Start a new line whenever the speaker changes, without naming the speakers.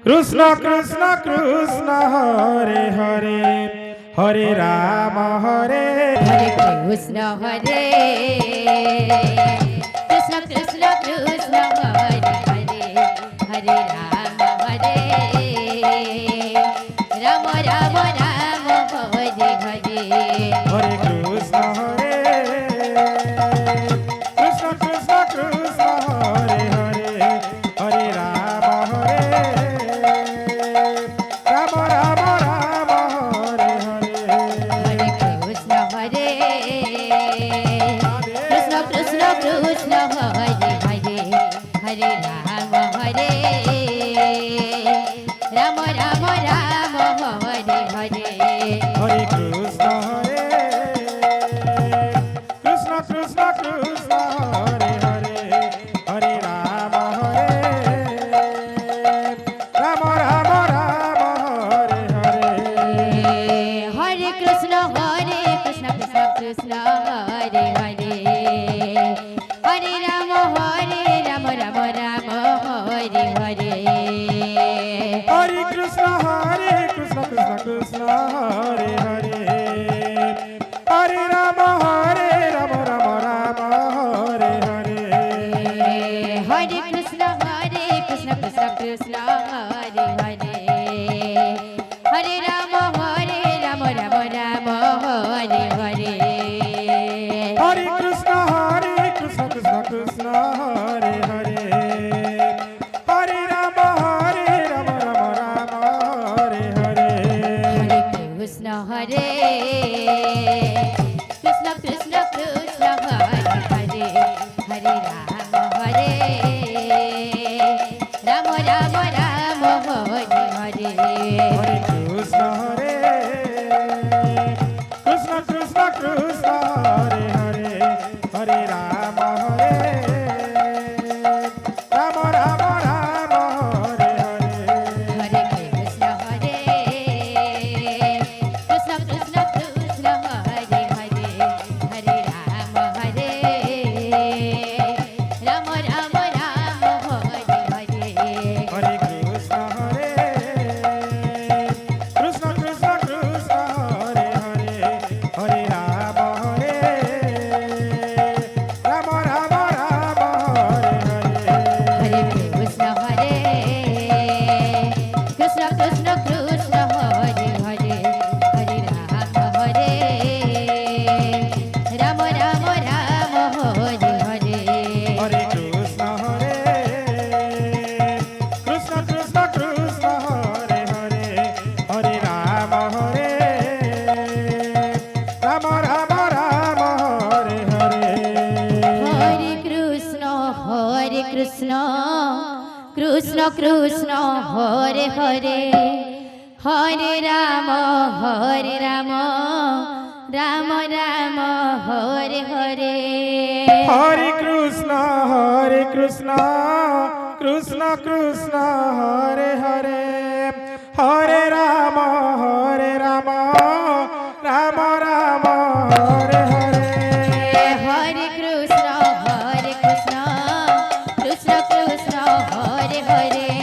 Krishna Krishna Krishna Hare Hare Hare Ram Hare
Hare Krishna Hare Krishna Krishna Krishna Hare Hare Hare Ram Hare Ram Ram Ram Hare Hare
Hare Krishna Hare Krishna Krishna Krishna Hare Hare Hare Ram Hare Ram Ram Ram Hare Hare
Hare Krishna Hare Krishna Krishna Krishna Hare Hare Hare Ram Hare Ram Ram Ram Hare Hare
Hare Krishna Hare Krishna Krishna Krishna Hare Hare Hare Ram Hare Ram Ram Ram Hare Hare
Hare Krishna Krishna Krishna Hare Hare Hare Ram Ram Ram Hare Hare
Hare Krishna Krishna Krishna Hare Hare Hare Ram Ram Ram Hare Hare
Hare Krishna Krishna Krishna Hare Hare Hare Ram Ram Ram Hare Hare
Hare Krishna Krishna Krishna Hare Hare Hare Ram Ram Ram Hare Hare
Hare Krishna Krishna Krishna Krishna Hare Hare Hare Ram Ram Ram Ram Hare Hare
Hare Krishna Krishna Krishna Krishna Hare Hare Hare Ram Ram Ram Ram Hare Hare
Hare Krishna Krishna Krishna Krishna Hare Hare Hare Ram Ram Ram Ram Hare Hare
Hare Krishna Krishna Krishna Krishna Hare Hare Hare Ram Ram Ram Ram Hare Hare
Hare Krishna Krishna Krishna Krishna Hare Hare Hare Ram Ram Ram Ram Hare Hare
Hare Krishna Krishna Krishna Krishna Hare Hare Hare Ram Ram Ram Ram Hare Hare
Hare Krishna Krishna Krishna Hare Hare Hare Ram Ram Ram Hare Hare
Hare Krishna Krishna Krishna Hare Hare Hare Ram Ram Ram Hare Hare
Hare Krishna Krishna Krishna Krishna Hare Hare